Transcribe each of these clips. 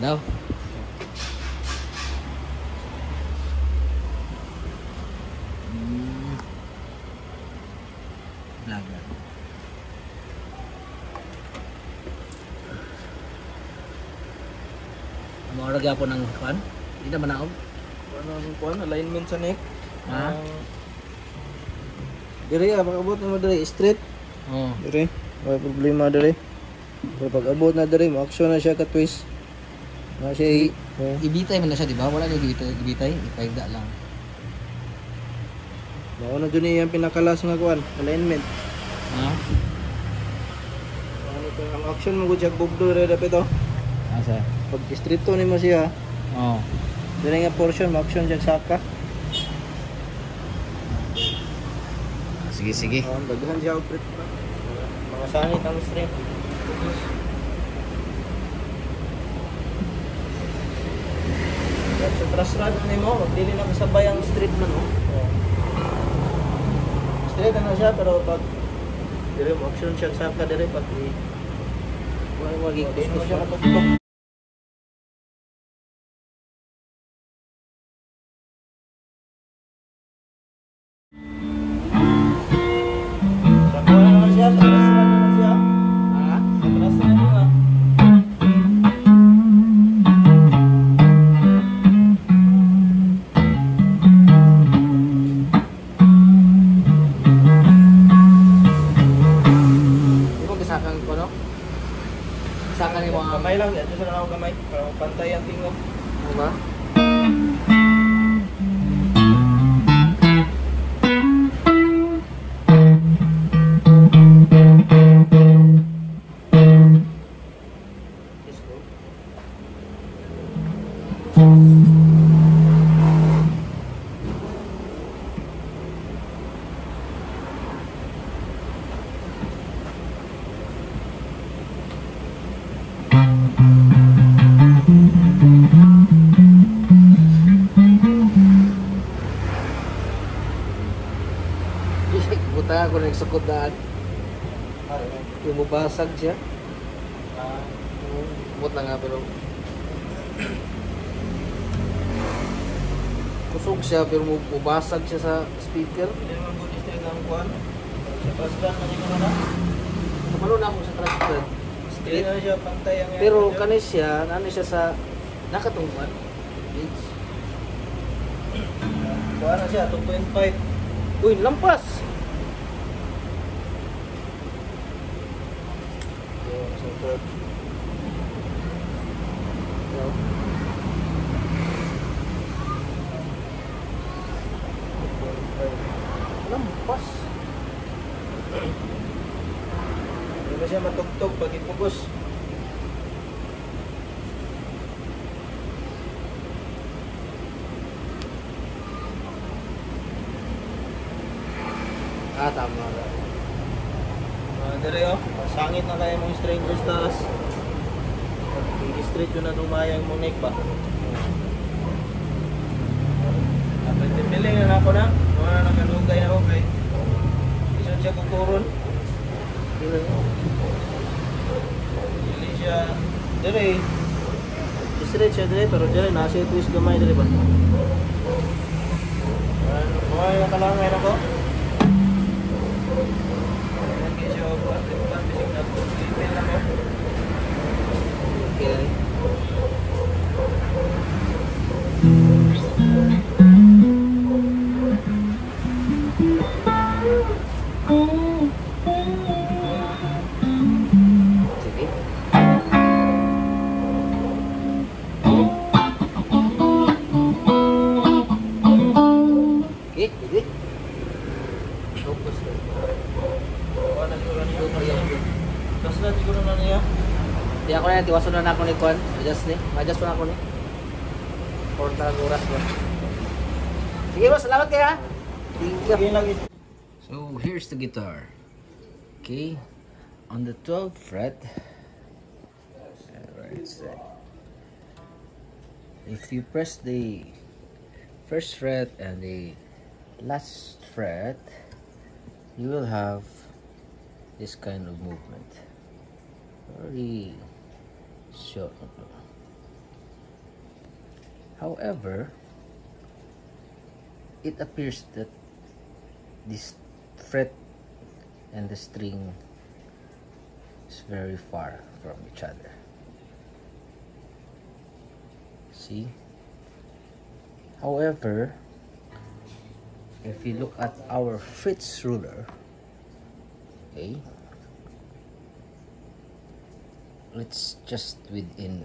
daw. Vlogger. Mga lagyan po ng kuan. Hindi naman ako. Ano ang kuan? Alignment sa neck. Ha? Diri, pag abot na mo diri, straight. Oo. Diri, may problema diri. Pero pag abot na diri, ma-action na siya ka-twist. Na siya Ibitay man na siya, di ba? Wala na ibitay. Ipaigda lang. mao na dun yung pinakalas nga kuan, alignment. Ha? Ano to, ang action mo gud siya bugdo diri dapat to. Asa? Pag straight to nimo siya, Oo. diri nga portion ma-action siya saka. Sige. Daghan siya og print. Mga sangit ang strength. Sa truss rod nimo, dili na kasabay ang straight man oh. Straight na siya pero pag dire mo action siya saka dire pag wala magiging kuskus siya katugtog. Gamay lang, ito sa lang gamay para pantay ang tingog. Diba? Buta ako nagsukod daan. Yung mabasag siya. Bot na nga pero kusog siya pero mabasag siya sa speaker. Hindi naman good straight ang kuan. Sa paslan man yung na. Kamalo na ako sa transfer. Straight na siya pantay ang. Pero kanis siya, ano siya sa nakatungkad. Gauge. Kuan na siya 2.5. Uy, lampas. Lampas. Hindi ba siya matugtog pag ipugos? Tama na. Dire oh, sangit na kayo mong strangers taas. I-straight yun na dumayang mong neck ba? Dapat pipiling na ako na. Mga nakalugay na ako kay isan siya kukuron. Hindi siya dire. I-straight siya dire pero dire nasa twist gamay dire ba? Mga yung kalangay na ko. Okay. Sige. Okay, sige. Focus. Tapos na siguro na niya. Di ako na, tiwaso na ako ni Kwan. Adjust ni. Adjust pa na ako ni. 4 oras ba. Sige boss, salamat kayo ha. Sige lagi. So here's the guitar. Okay. On the 12th fret. Right side. If you press the first fret and the last fret, you will have this kind of movement. Very short. However, it appears that this fret and the string is very far from each other. See? However, if you look at our Fritz ruler, okay, it's just within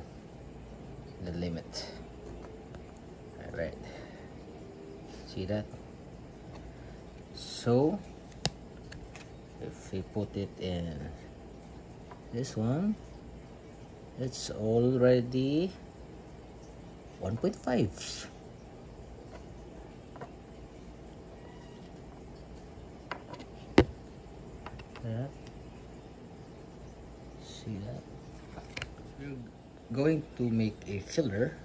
the limit. Alright, see that? So if we put it in this one, it's already 1.5. Yeah. See that? We're going to make a filler.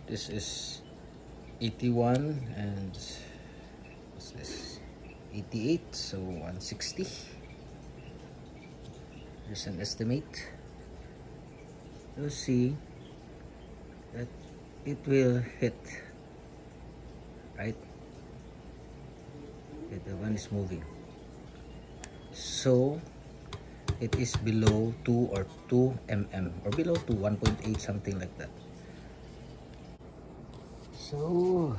This is 81 and what's this? 88, so 160. Here's an estimate. You'll see that it will hit, right? Okay, the one is moving. So it is below 2 or 2 mm or below to 1.8, something like that. So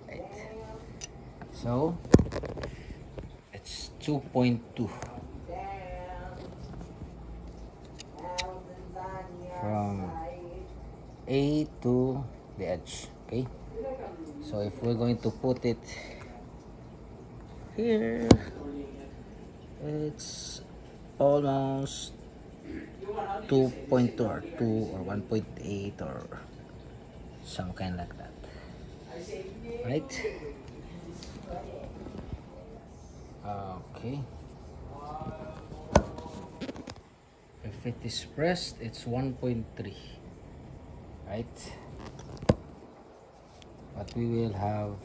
right. So it's 2.2 from A to the edge. Okay, so if we're going to put it here, it's almost 2.2 or 2 or 1.8 or some kind like that, right? Okay, if it is pressed, it's 1.3, right? But we will have,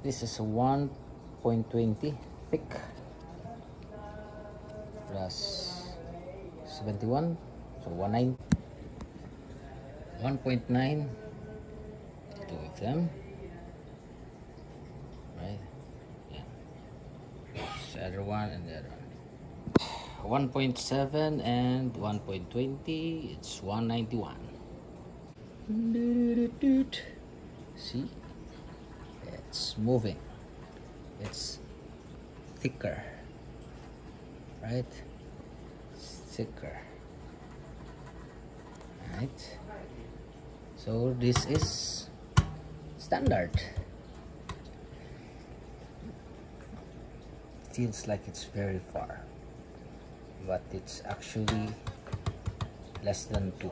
this is a 1.20 thick plus 71, so 1.9, 1.9, two of them, right? Yeah, it's the other one and the other one. 1.7 and 1.20, it's 191. See, it's moving, it's thicker, right? It's thicker, right? So this is standard. Feels like it's very far, but it's actually less than 2.